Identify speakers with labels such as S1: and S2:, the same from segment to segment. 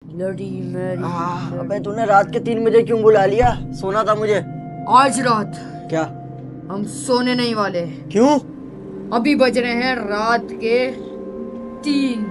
S1: Bloody Mary.
S2: अबे तूने रात के 3 बजे क्यों बुला लिया? सोना था मुझे।
S1: आज रात
S2: क्या?
S1: हम सोने नहीं वाले।
S2: क्यों?
S1: अभी बज रहे हैं रात के 3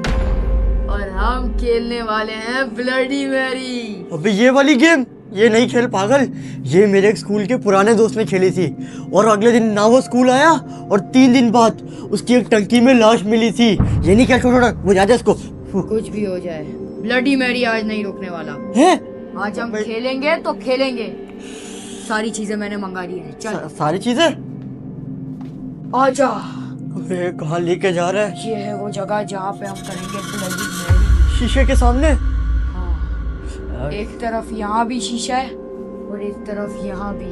S1: और हम खेलने वाले हैं ब्लडी मैरी।
S2: अबे ये वाली गेम? ये नहीं खेल पागल। ये मेरे स्कूल के पुराने दोस्त ने खेली थी और अगले दिन ना वो स्कूल आया और 3 दिन बाद उसकी एक टंकी में लाश मिली थी। ये नहीं क्या? छोटा वो याद है इसको।
S1: कुछ भी हो जाए ब्लडी मैरी आज नहीं रुकने वाला
S2: है?
S1: आज हम खेलेंगे तो खेलेंगे। सारी चीजें मैंने मंगा ली है। चल
S2: सारी चीजें?
S1: आजा।
S2: अबे कहाँ लेके जा रहा है?
S1: ये है वो जगह जहाँ पे हम करेंगे ब्लडी मैरी।
S2: शीशे के सामने?
S1: हाँ, एक तरफ यहाँ भी शीशा है और एक तरफ यहाँ भी।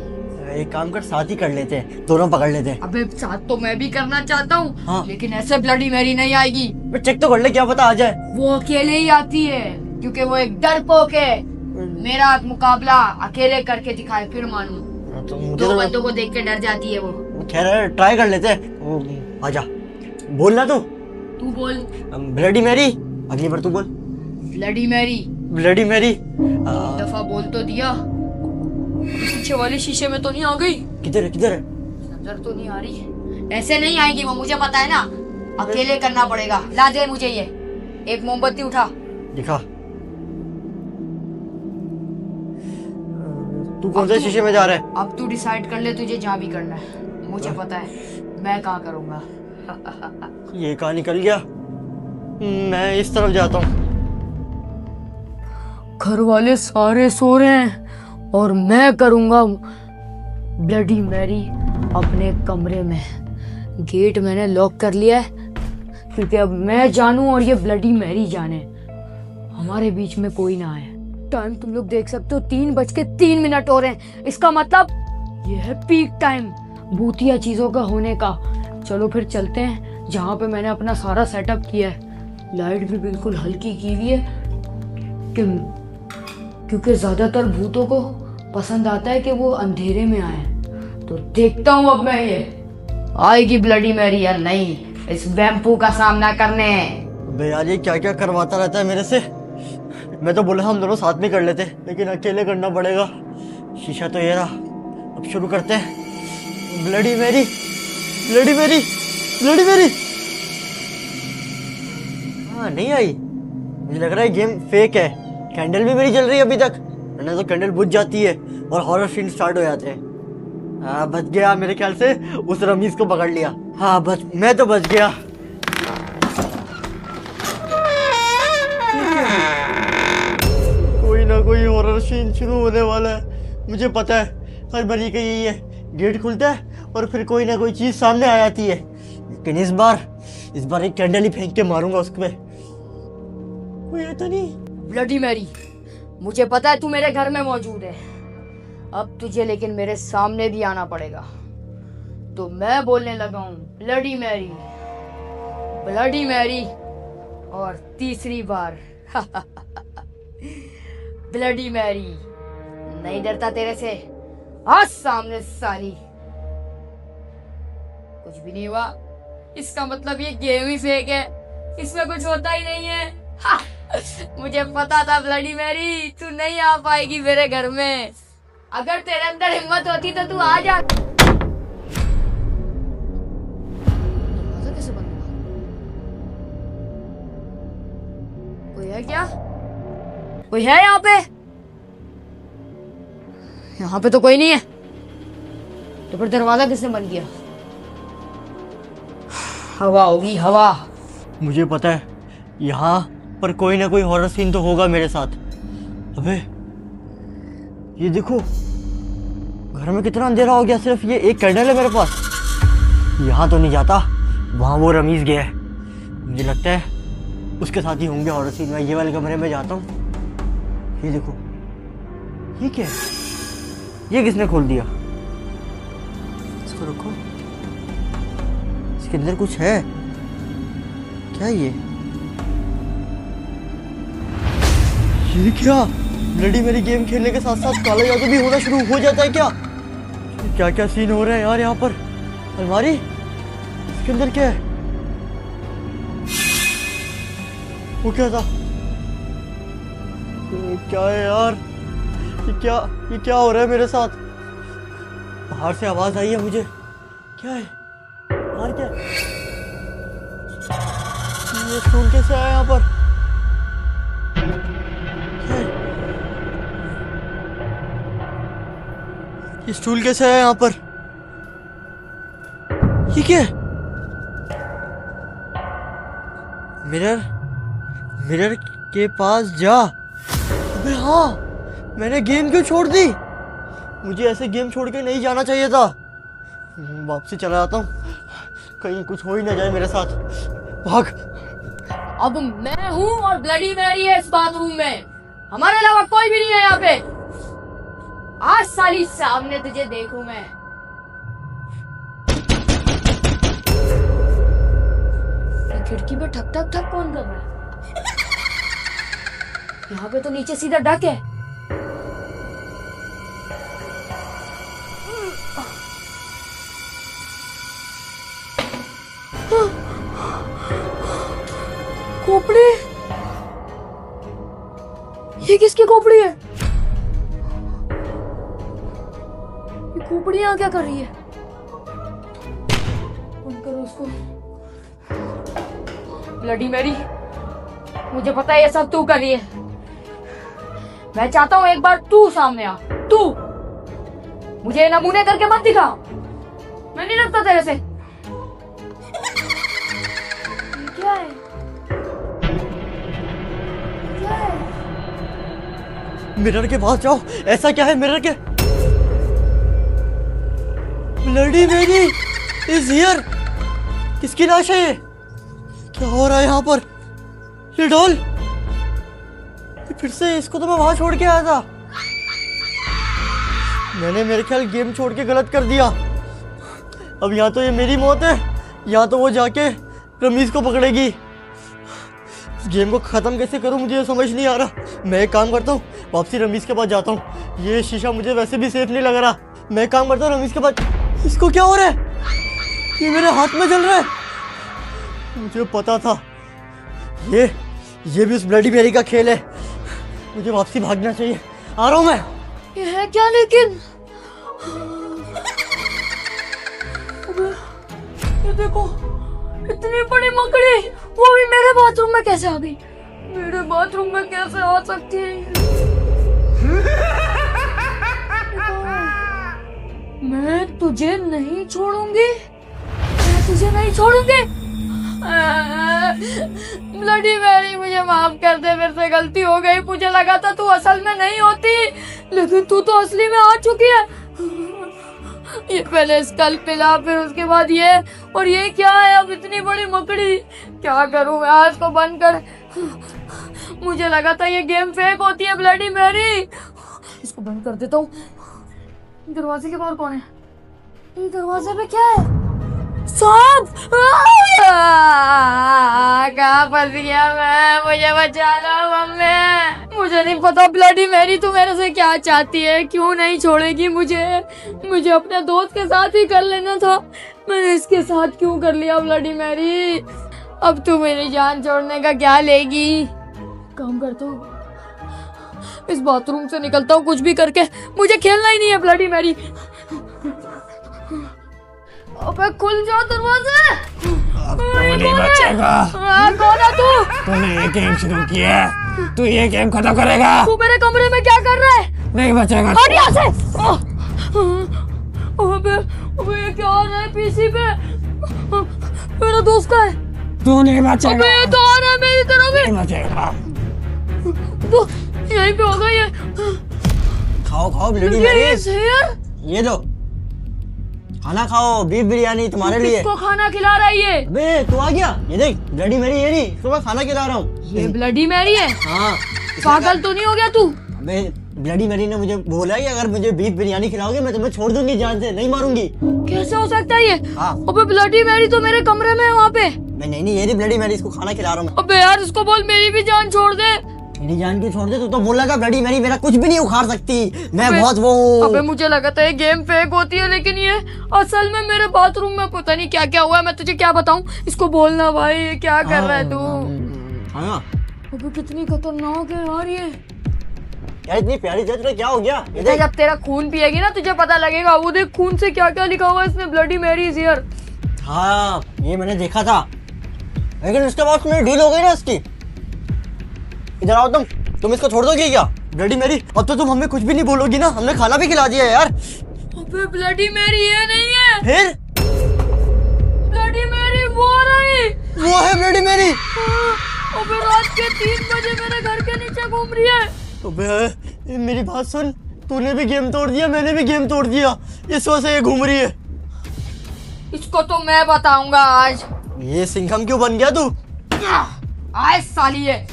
S2: एक काम कर, साथ ही कर लेते हैं, दोनों पकड़ लेते हैं।
S1: अबे साथ तो मैं भी करना चाहता हूँ।
S2: हाँ।
S1: लेकिन ऐसे ब्लडी मैरी नहीं आएगी।
S2: चेक तो कर ले, क्या पता आ जाए।
S1: वो अकेले ही आती है क्योंकि वो एक डरपोक है। मेरा मुकाबला अकेले करके दिखाए फिर मानूं।
S2: तो मुझे
S1: दो
S2: तो
S1: बंदों को देख के डर जाती है वो।
S2: खैर ट्राई कर लेते हैं। आजा, बोलना
S1: तू बोल।
S2: Bloody Mary. अगली बार तू बोल।
S1: Bloody Mary.
S2: Bloody Mary.
S1: दफा बोल तो दिया। पीछे वाले शीशे में तो नहीं आ गई?
S2: किधर है? किधर है?
S1: नजर तो नहीं आ रही। ऐसे नहीं आएगी वो, मुझे पता है ना। अकेले करना पड़ेगा। ला दे मुझे ये। एक मोमबत्ती उठा।
S2: दिखा। तू कौन से शीशे में जा रहा है?
S1: अब तू डिसाइड कर ले तुझे जहाँ भी करना है। मुझे पता है मैं कहाँ करूँगा।
S2: ये कहाँ निकल गया? मैं इस तरफ जाता हूँ।
S1: घर वाले सारे सो रहे हैं और मैं करूँगा ब्लडी मैरी अपने कमरे में। गेट मैंने लॉक कर लिया है क्योंकि अब मैं जानूं और ये ब्लडी मैरी जाने। हमारे बीच में कोई ना आए। टाइम तुम लोग देख सकते हो, 3:03 हो रहे हैं। इसका मतलब ये है पीक टाइम भूतिया चीजों का होने का। चलो फिर चलते हैं जहाँ पे मैंने अपना सारा सेटअप किया है। लाइट भी बिल्कुल हल्की की हुई है क्योंकि ज्यादातर भूतों को पसंद आता है कि वो अंधेरे में आए। तो देखता हूँ अब मैं ये आएगी ब्लडी मैरी या नहीं इस वैम्पू का सामना करने।
S2: भैया ये क्या क्या करवाता रहता है मेरे से। मैं तो बोला हम दोनों साथ में कर लेते, लेकिन अकेले करना पड़ेगा। शीशा तो ये रहा। अब शुरू करते हैं। Bloody Mary, bloody Mary, bloody Mary. हाँ नहीं आई। मुझे लग रहा है गेम फेक है। कैंडल भी मेरी जल रही है अभी तक, वरना तो कैंडल बुझ जाती है और हॉरर सीन स्टार्ट हो जाते हैं। हाँ बच गया मेरे ख्याल से। उस रमीज को पकड़ लिया। हाँ बच, मैं तो बच गया। कोई ना कोई हॉरर सीन शुरू होने वाला है। मुझे पता है हर बार का यही है, गेट खुलता है और फिर कोई ना कोई चीज सामने आ जाती है। लेकिन इस बार एक कैंडल ही फेंक के मारूंगा उसके। कोई आता नहीं।
S1: ब्लडी मैरी, मुझे पता है तू मेरे घर में मौजूद है। अब तुझे लेकिन मेरे सामने भी आना पड़ेगा। तो मैं बोलने लगा हूँ ब्लडी मैरी, ब्लडी मैरी और तीसरी बार ब्लडी मैरी। नहीं डरता तेरे से? आज सामने साली। कुछ भी नहीं हुआ। इसका मतलब ये गेम ही फेक है, इसमें कुछ होता ही नहीं है। मुझे पता था ब्लडी मैरी तू नहीं आ पाएगी मेरे घर में। अगर तेरे अंदर हिम्मत होती तो तू आ जा। कैसे बंद हुआ? कोई है क्या? कोई है यहाँ पे? यहाँ पे तो कोई नहीं है। तो फिर दरवाजा किसने बंद किया? हवा होगी, हवा।
S2: मुझे पता है यहाँ पर कोई ना कोई हॉरर सीन तो होगा मेरे साथ। अबे ये देखो, घर में कितना अंधेरा हो गया। सिर्फ ये एक कैंडल है मेरे पास। यहाँ तो नहीं जाता, वहाँ वो रमीज गया है। मुझे लगता है उसके साथ ही होंगे हॉरर सीन। मैं ये वाले कमरे में जाता हूँ। ये देखो, ये क्या है? ये किसने खोल दिया? इसको रखो। इसके अंदर कुछ है क्या? ये क्या? ब्लडी मैरी गेम खेलने के साथ साथ काला जादू भी होना शुरू हो जाता है क्या? क्या क्या सीन हो रहे हैं यार यहाँ पर। अलमारी, इसके अंदर क्या है? वो क्या था? क्या है यार, ये क्या हो रहा है मेरे साथ? बाहर से आवाज आई है मुझे। क्या है बाहर? क्या है? ये स्टूल कैसे आया यहाँ पर? क्या है? ये स्टूल कैसे आया यहाँ पर? ये क्या है? मिरर के पास जा। अबे हाँ, मैंने गेम क्यों छोड़ दी? मुझे ऐसे गेम छोड़ के नहीं जाना चाहिए था। वापसी चला जाता हूँ, कहीं कुछ हो ही ना जाए मेरे साथ। भाग।
S1: अब मैं हूँ और ब्लडी मैरी है इस बाथरूम में, हमारे अलावा कोई भी नहीं है यहाँ पे। आज साली सामने तुझे देखूं मैं। ये खिड़की पे ठक ठक ठक कौन कर रहा है? यहाँ पे तो नीचे सीधा डक है। खोपड़ी, ये किसकी खोपड़ी है? ये खोपड़ी यहाँ क्या कर रही है? बंद करो उसको। ब्लडी मैरी, मुझे पता है ये सब तू कर रही है। मैं चाहता हूँ एक बार तू सामने आ। तू मुझे नमूने करके मत दिखा, मैं नहीं लगता तेरे से। क्या है? क्या है?
S2: मिरर के पास जाओ। ऐसा क्या है मिरर के? Bloody Mary is here. किसकी लाश है ये? क्या हो रहा है यहाँ पर? ये डॉल, फिर से इसको तो मैं वहां छोड़ के आया था। मैंने मेरे ख्याल गेम छोड़ के गलत कर दिया। अब या तो ये मेरी मौत है या तो वो जाके रमीज को पकड़ेगी। इस गेम को खत्म कैसे करूं मुझे समझ नहीं आ रहा। मैं एक काम करता हूँ, वापसी रमीज के पास जाता हूँ। ये शीशा मुझे वैसे भी सेफ नहीं लग रहा। मैं एक काम करता हूँ, रमीज के पास। इसको क्या हो रहा है? ये मेरे हाथ में जल रहा है। मुझे पता था ये भी उस ब्लडी मैरी का खेल है। मुझे वापसी भागना चाहिए। आ रहा हूं मैं।
S1: ये है क्या लेकिन? अबे, ये देखो, इतनी बड़ी मकड़ी, वो भी मेरे बाथरूम में कैसे आ गई? मेरे बाथरूम में कैसे आ सकती है? मैं तुझे नहीं छोड़ूंगी, मैं तुझे नहीं छोड़ूंगी। ब्लडी मैरी, मुझे माफ कर दे, मेरे से गलती हो गई। मुझे लगा था तू असल में नहीं होती, लेकिन तू तो असली में आ चुकी है। ये पहले स्कल पिला, फिर उसके बाद ये, और ये क्या है अब? इतनी बड़ी मकड़ी, क्या करूं मैं आज को बंद कर। मुझे लगा था ये गेम फेक होती है ब्लडी मैरी। इसको बंद कर देता हूँ। दरवाजे के बाहर कौन है? ये दरवाजे पे क्या है? सांप! कहाँ फंस गया मैं? मुझे बचा लो मम्मी। मुझे नहीं पता ब्लडी मैरी तू मेरे से क्या चाहती है, क्यों नहीं छोड़ेगी मुझे? मुझे अपने दोस्त के साथ ही कर लेना था, मैंने इसके साथ क्यों कर लिया ब्लडी मैरी? अब तू मेरी जान छोड़ने का क्या लेगी? काम करता हूँ, इस बाथरूम से निकलता हूँ कुछ भी करके। मुझे खेलना ही नहीं है ब्लडी मैरी। अबे खुल जाओ दरवाजे।
S3: अब तू नहीं बचेगा।
S1: कौन है तू?
S3: तूने ये गेम शुरू किया है, तू ये गेम खत्म करेगा।
S1: तू मेरे कमरे में क्या कर रहा है?
S3: नहीं बचेगा।
S1: हट यहाँ से। अबे ये क्या हो रहा है पीसी पे? मेरा दोस्त का है।
S3: तू नहीं बचेगा।
S1: अबे ये तो आ रहा है मेरी तरफ।
S3: नहीं बचेगा।
S1: तो यहीं पे होगा ये।
S2: खाओ ब्लडी मैरी। ये लो, खाना खाओ, बीफ बिरयानी तुम्हारे लिए।
S1: किसको खाना खिला रहा है ये?
S2: अबे तू आ गया। ये देख ब्लडी मैरी, ये नहीं, इसको मैं खाना खिला रहा हूँ।
S1: ये ब्लडी मैरी है?
S2: हाँ।
S1: पागल तो नहीं हो गया तू?
S2: अबे ब्लडी मैरी ने मुझे बोला कि अगर मुझे बीफ बिरयानी खिलाओगे मैं तुम्हें छोड़ दूंगी, जान से नहीं मारूंगी।
S1: कैसे हो सकता है ये?
S2: हाँ।
S1: अबे ब्लडी मैरी तो मेरे कमरे में है वहाँ पे।
S2: नहीं, ये ब्लडी मैरी, इसको खाना खिला रहा हूँ।
S1: अबे यार इसको बोल मेरी भी जान छोड़ दे।
S2: मेरी जान क्यों छोड़ दे? तू तो बोल लगा ब्लडी मैरी मेरा कुछ भी नहीं उखाड़ सकती, मैं बहुत वो।
S1: अबे मुझे लगा था ये गेम फेक होती है, लेकिन ये असल में मेरे बाथरूम में पता नहीं क्या क्या हुआ है। मैं तुझे क्या बताऊं? इसको बोलना भाई, ये क्या कर रहा है तू?
S2: हाँ।
S1: अबे कितनी खतरनाक है यार ये।
S2: यार इतनी प्यारी जज तुझे क्या हो गया? ये
S1: बेटा
S2: देख।
S1: जब तेरा खून पिएगी ना तुझे पता लगेगा। वो देख खून से क्या क्या लिखा हुआ है इसमें, ब्लडी मैरी इज हियर।
S2: हाँ ये मैंने देखा था, लेकिन उसके बाद मेरी डील हो गई ना इसकी। इधर आओ तुम इसको छोड़ दोगी क्या? ब्लडी मैरी अब तो तुम हमें कुछ भी नहीं बोलोगी ना? हमने खाना भी खिला दिया है यार।
S1: अबे ब्लडी मैरी ये नहीं है।
S2: फिर
S1: ब्लडी मैरी वो रही।
S2: वो है ब्लडी मैरी।
S1: अबे रात के 3 बजे मेरे घर के नीचे घूम रही है।
S2: अबे मेरी बात सुन, तूने भी गेम तोड़ दिया, मैंने भी गेम तोड़ दिया, इस वजह से ये घूम रही है।
S1: इसको तो मैं बताऊंगा आज।
S2: ये सिंघम क्यों बन गया तू?
S1: आज साली है।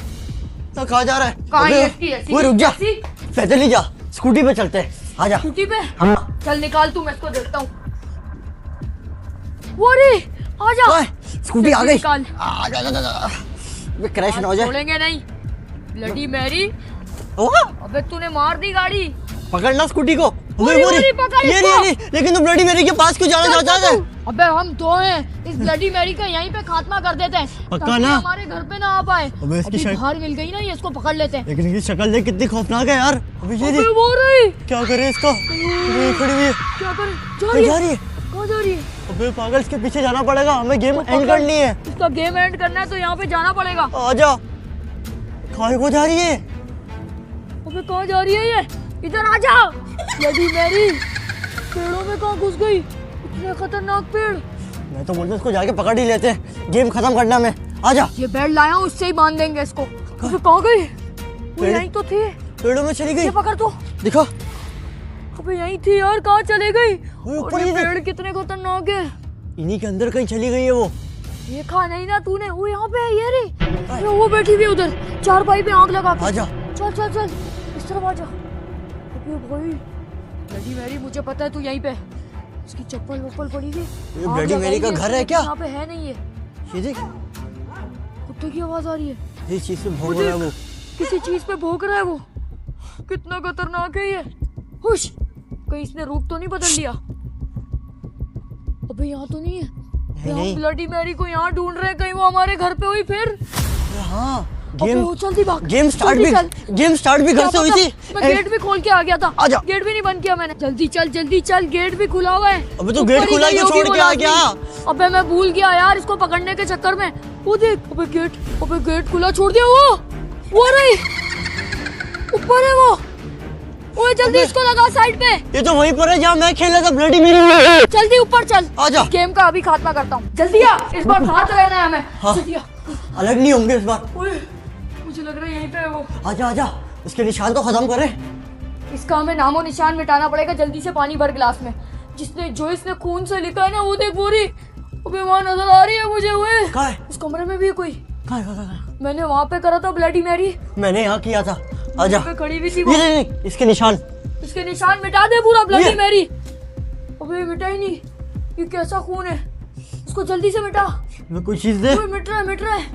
S2: तो कहाँ जा रहा है?
S1: कहाँ
S2: अबे,
S1: है इसकी ऐसी?
S2: ओए रुक जा,
S1: ऐसी?
S2: पैदल ही जा, स्कूटी पे चलते हैं। आ जा।
S1: स्कूटी पे?
S2: हाँ।
S1: चल निकाल तू, मैं इसको देखता हूँ। वो रे आजा।
S2: ओए, स्कूटी आ गई।
S1: निकाल।
S2: आ जा जा जा, जा। अबे क्रैश ना हो जाए।
S1: छोड़ेंगे नहीं। ब्लडी मैरी,
S2: ओह,
S1: अबे तूने मार दी गाड़ी।
S2: पकड़ना स्कूटी को।
S1: पूरी पकड़
S2: ये
S1: इसको।
S2: नहीं, लेकिन तू ब्लडी मैरी के पास क्यों जाना चाहता है?
S1: अबे हम दो हैं, इस ब्लडी मैरी का यहीं पे खात्मा कर देते हैं
S2: पक्का
S1: ताकि
S2: ना?
S1: हमारे घर पे ना आ पाए।
S2: अबे इसकी
S1: अभी
S2: शक्ल-
S1: बाहर मिल गई ना, ये इसको पकड़ लेते हैं।
S2: लेकिन इसकी शक्ल देख कितनी खौफनाक है यार। अबे ये
S1: अबे
S2: देख,
S1: वो रही।
S2: क्या करे इसका? अबे ये खड़ी हुई है।
S1: क्या करे? जा
S2: कहाँ
S1: रही
S2: जा
S1: है।
S2: रही है?
S1: कहाँ जा रही है?
S2: अबे पागल, इसके पीछे जाना पड़ेगा, हमें गेम एंड
S1: पकड़।
S2: करनी है।
S1: इसका गेम एंड करना है तो यहाँ पे जाना पड़ेगा।
S2: आजा। कहाँ को जा रही है?
S1: अबे कहाँ जा रही है ये? इधर आ जा। ब्लडी मैरी पेड़ों में कहाँ घुस गई? इतने खतरनाक पेड़।
S2: मैं तो बोलता इसको जाके पकड़ ही लेते हैं, गेम खत्म करना में। आजा।
S1: ये बेल्ट लाया हूँ, उससे ही बांध देंगे इसको। अबे कहाँ गई? वो
S2: पेड़-
S1: यहीं तो थी।
S2: पेड़ों में चली गई।
S1: ये पकड़ तो।
S2: दिखा।
S1: अबे यहीं थी यार, कहाँ चले गई?
S2: ओए, ऊपर
S1: और ये
S2: ही देख।
S1: पेड़ कितने खतरनाक है।
S2: इन्हीं के अंदर कहीं चली गई है वो।
S1: देखा नहीं ना तूने? वो यहाँ पे है, ये रे। ये वो बैठी हुई है उधर चारपाई पे आग लगा के।
S2: आजा।
S1: चल चल चल, इस तरफ आजा। अबे भाई ब्लडी मैरी, मुझे पता है तू यहीं पे है। इसकी चप्पल वप्पल पड़ी हुई।
S2: ये ब्लडी मैरी का घर है क्या?
S1: यहाँ पे है नहीं है।
S2: ये देख,
S1: कुत्ते की आवाज आ रही है।
S2: इस चीज पे भौंक रहा है वो।
S1: किसी चीज पे भौंक रहा है वो। कितना खतरनाक है ये। हुश, कहीं इसने रूप तो नहीं बदल लिया? अबे यहाँ तो नहीं है।
S2: नहीं।
S1: हम ब्लडी मैरी को यहाँ ढूंढ रहे हैं, कहीं वो हमारे घर पे हुई फिर।
S2: हाँ,
S1: अबे
S2: गेम
S1: वो जल्दी भाग।
S2: गेम स्टार्ट
S1: जल्दी
S2: भी
S1: चल।
S2: गेम स्टार्ट भी घर से हुई थी।
S1: मैं गेट भी खोल के आ गया था।
S2: आजा।
S1: गेट भी नहीं बंद किया मैंने। जल्दी चल जल्दी चल, गेट भी खुला हुआ है।
S2: अबे तो
S1: ऊपर
S2: गेट
S1: ही
S2: खुला
S1: गई
S2: क्यों
S1: होगी
S2: छोड़
S1: वो
S2: के आ
S1: लाडली।
S2: गया?
S1: अबे मैं भूल गया यार इसको पकड़ने के चक्कर में। वो देख, अबे गेट खुला छोड़ दिया। वो रही, ऊपर है वो। ओए जल्दी इसको लगा साइड पे।
S2: ये तो वहीं पर है जहाँ मैं खेल रहा था ब्लडी मैरी।
S1: जल्दी ऊपर चल।
S2: आजा।
S1: गेम का अभी खात्मा करता हूँ। जल्दी आ, इस बार साथ रहना है हमें।
S2: हाँ।
S1: जल्दी आ।
S2: अलग नहीं होंगे इस बार।
S1: ओए मुझे लग रहा है यहीं पे है वो।
S2: आजा आजा, इसके निशान तो खत्म करे।
S1: इसका हमें नामो निशान मिटाना पड़ेगा। जल्दी से पानी भर गिलास में। जो इसने खून से लिखा है ना, वो देख पूरी। अबे वहाँ नजर आ रही है मुझे। ओए
S2: कहाँ है?
S1: इस कमरे में भी है कोई।
S2: कहाँ है?
S1: मैंने वहाँ पे करा था ब्लडी मैरी।
S2: मैंने यहाँ किया था। आजा।
S1: पे खड़ी हुई थी वो।
S2: ये नहीं, इसके निशान।
S1: इसके निशान मिटा दे पूरा ब्लडी
S2: ये।
S1: मैरी। अबे मिटा ही नहीं। ये कैसा खून है? इसको जल्दी से मिटा।
S2: मैं कोई चीज दे।
S1: ओए मिट रहा है।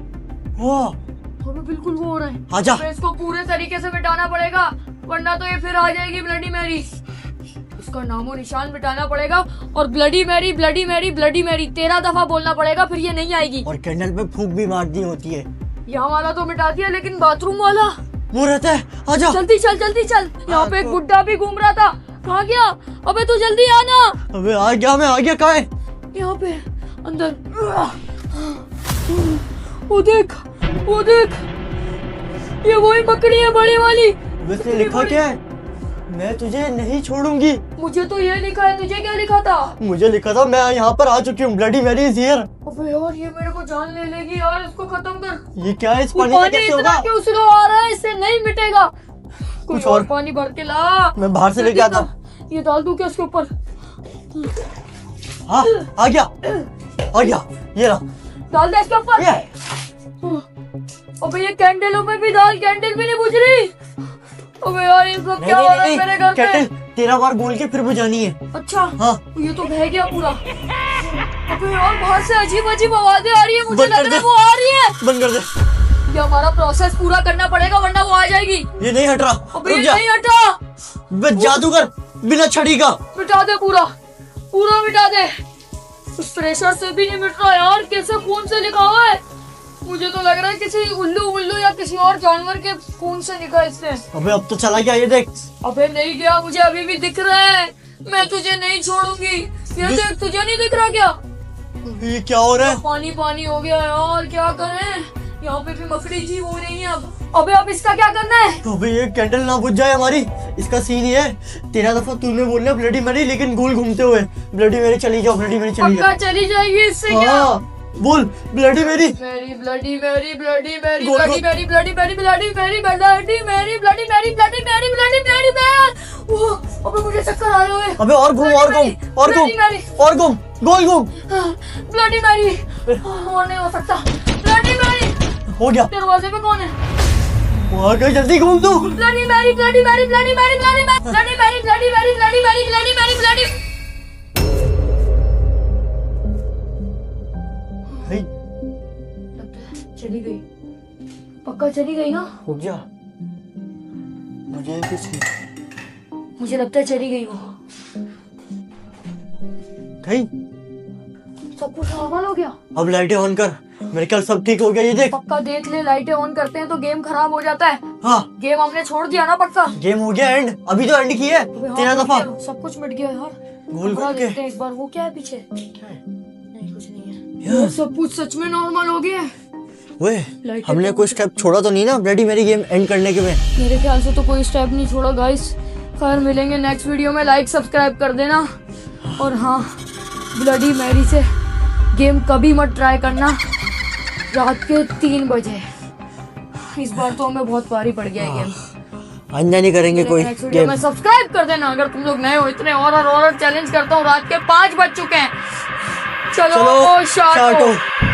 S2: वाह,
S1: अबे बिल्कुल वो हो रहा है।
S2: आजा।
S1: अबे इसको पूरे तरीके से मिटाना पड़ेगा, वरना तो ये फिर आ जाएगी ब्लडी मैरी। इसका नामो निशान मिटाना पड़ेगा। और ब्लडी मैरी 13 दफा बोलना पड़ेगा, फिर ये नहीं आएगी।
S2: और कैंडल पे फूंक भी मारनी होती है।
S1: यहाँ वाला तो मिटा दिया, लेकिन बाथरूम वाला
S2: वो रहता है। आजा।
S1: जल्दी चल। यहाँ पे एक बुड्ढा भी घूम रहा था। कहाँ गया? अबे तू जल्दी आना।
S2: अबे आ गया, मैं आ गया। कहाँ है?
S1: यहाँ पे अंदर। वो देख, ये वही बकरी है बड़ी वाली।
S2: वैसे लिखा क्या है? मैं तुझे नहीं छोड़ूंगी।
S1: मुझे तो ये लिखा है, तुझे क्या लिखा था?
S2: मुझे लिखा था मैं यहाँ पर आ चुकी हूँ, ब्लडी मैरी इज हियर।
S1: अबे यार ये मेरे को जान ले लेगी यार, इसको खत्म कर।
S2: ये क्या है? इस
S1: वो
S2: पानी से
S1: पानी
S2: कैसे
S1: इतना
S2: होगा?
S1: क्यों स्लो आ रहा है? इससे नहीं मिटेगा। कुछ और
S2: और?
S1: पानी भर के ला।
S2: मैं बाहर से लेके आता हूँ।
S1: ये डाल दूं क्या इसके ऊपर?
S2: हाँ, आ गया। ये रहा।
S1: डाल दे इसके ऊपर।
S2: ये
S1: अबे ये कैंडलों में भी डाल, कैंडल भी नहीं बुझ रही। अबे यार ये सब क्या हो रहा है मेरे घर पे?
S2: कैंडल 13 बार बोल के फिर बुझानी है।
S1: अच्छा
S2: हाँ।
S1: ये तो बह गया पूरा। अबे यार बाहर से अजीब आवाजें आ रही है, मुझे
S2: बंद कर
S1: लग रहा है
S2: दे।
S1: वो आ रही है।
S2: बंद कर दे।
S1: ये हमारा प्रोसेस पूरा करना पड़ेगा, वरना वो आ जाएगी।
S2: ये नहीं हट रहा।
S1: अबे
S2: रुक
S1: ये
S2: जा।
S1: नहीं हटा।
S2: बस जादूगर बिना छड़ी का।
S1: मिटा दे पूरा मिटा दे। उस प्रेशर से भी नहीं मिट रहा यार। कैसे खून से लिखा हुआ है? मुझे तो लग रहा है किसी उल्लू उल्लू या किसी और जानवर के खून से निकला इसने।
S2: अबे अब तो चला गया, ये देख।
S1: अबे नहीं गया, मुझे अभी भी दिख रहा है। मैं तुझे नहीं छोड़ूंगी। ये देख, तुझे नहीं दिख रहा क्या?
S2: अबे ये क्या हो रहा है?
S1: पानी पानी हो गया यार, क्या करें? यहाँ पे भी मकड़ी जी हो रही है अब इसका क्या करना है?
S2: अबे ये कैंडल ना बुझ जाए हमारी। इसका सीन ये है, 13 दफा तूने बोलना ब्लडी मैरी, लेकिन गोल घूमते हुए ब्लडी मैरी चली जाओ, ब्लडी मैरी चली
S1: पक्का
S2: जाओ।
S1: चली जाएगी इससे क्या?
S2: बोल ब्लडी मैरी।
S1: मेरी ब्लडी मैरी, ब्लडी मैरी,
S2: गोल-
S1: bloody Mary, bloody Mary, bloody Mary, bloody Mary, bloody Mary, bloody Mary, bloody Mary, मैं ओह, अबे मुझे चक्कर आ रहे हैं।
S2: अबे और घूम, और घूम, और घूम,
S1: ब्लडी मैरी,
S2: और घूम, गोल घूम।
S1: ब्लडी मैरी, और नहीं हो सकता। ब्लडी मैरी,
S2: हो गया।
S1: दरवाजे पे कौन है?
S2: वहाँ गई, जल्दी घूम तू।
S1: Bloody Mary, bloody Mary, bloody Mary, bloody Mary, bloody Mary, bloody Mary, bloody Mary, bloody Mary, bloody.
S2: भाई
S1: चली गई, पक्का चली गई ना?
S2: रुक जा, मुझे कुछ
S1: मुझे लगता है चली गई वो।
S2: गई।
S1: सब कुछ नॉर्मल हो गया।
S2: अब लाइटें ऑन कर, मेरे ख्याल सब ठीक हो गया। ये देख।
S1: पक्का देख ले, लाइटें ऑन करते हैं तो गेम खराब हो जाता है।
S2: हाँ,
S1: गेम हमने छोड़ दिया ना पक्का।
S2: गेम हो गया एंड। अभी तो एंड किया है
S1: अबे हाँ,
S2: 13 दफा।
S1: सब कुछ मिट गया यार।
S2: गोल
S1: पूरा
S2: गोल के।
S1: देखते हैं एक बार, वो क्या है पीछे? नहीं, कुछ नहीं है यार। सब कुछ सच में नॉर्मल हो गया है।
S2: ओए,
S1: लाइटें
S2: हमने
S1: तो-
S2: कोई स्टेप छोड़ा तो नहीं ना ब्लडी मैरी गेम एंड करने के में?
S1: मेरे ख्याल से तो कोई स्टेप नहीं छोड़ा गाइस। खैर मिलेंगे नेक्स्ट वीडियो में, लाइक सब्सक्राइब कर देना। और हाँ, ब्लडी मैरी से गेम कभी मत ट्राई करना रात के 3 बजे। इस बार तो हमें बहुत भारी पड़ गया है गेम।
S2: आइंदा नहीं करेंगे कोई
S1: नेक्स्ट वीडियो
S2: गेम।
S1: में सब्सक्राइब कर देना अगर तुम लोग नए हो। इतने और चैलेंज करता हूँ, रात के 5 बज चुके हैं। चलो
S2: चलो
S1: शार्ट
S2: स्टार्ट
S1: हो।
S2: हो।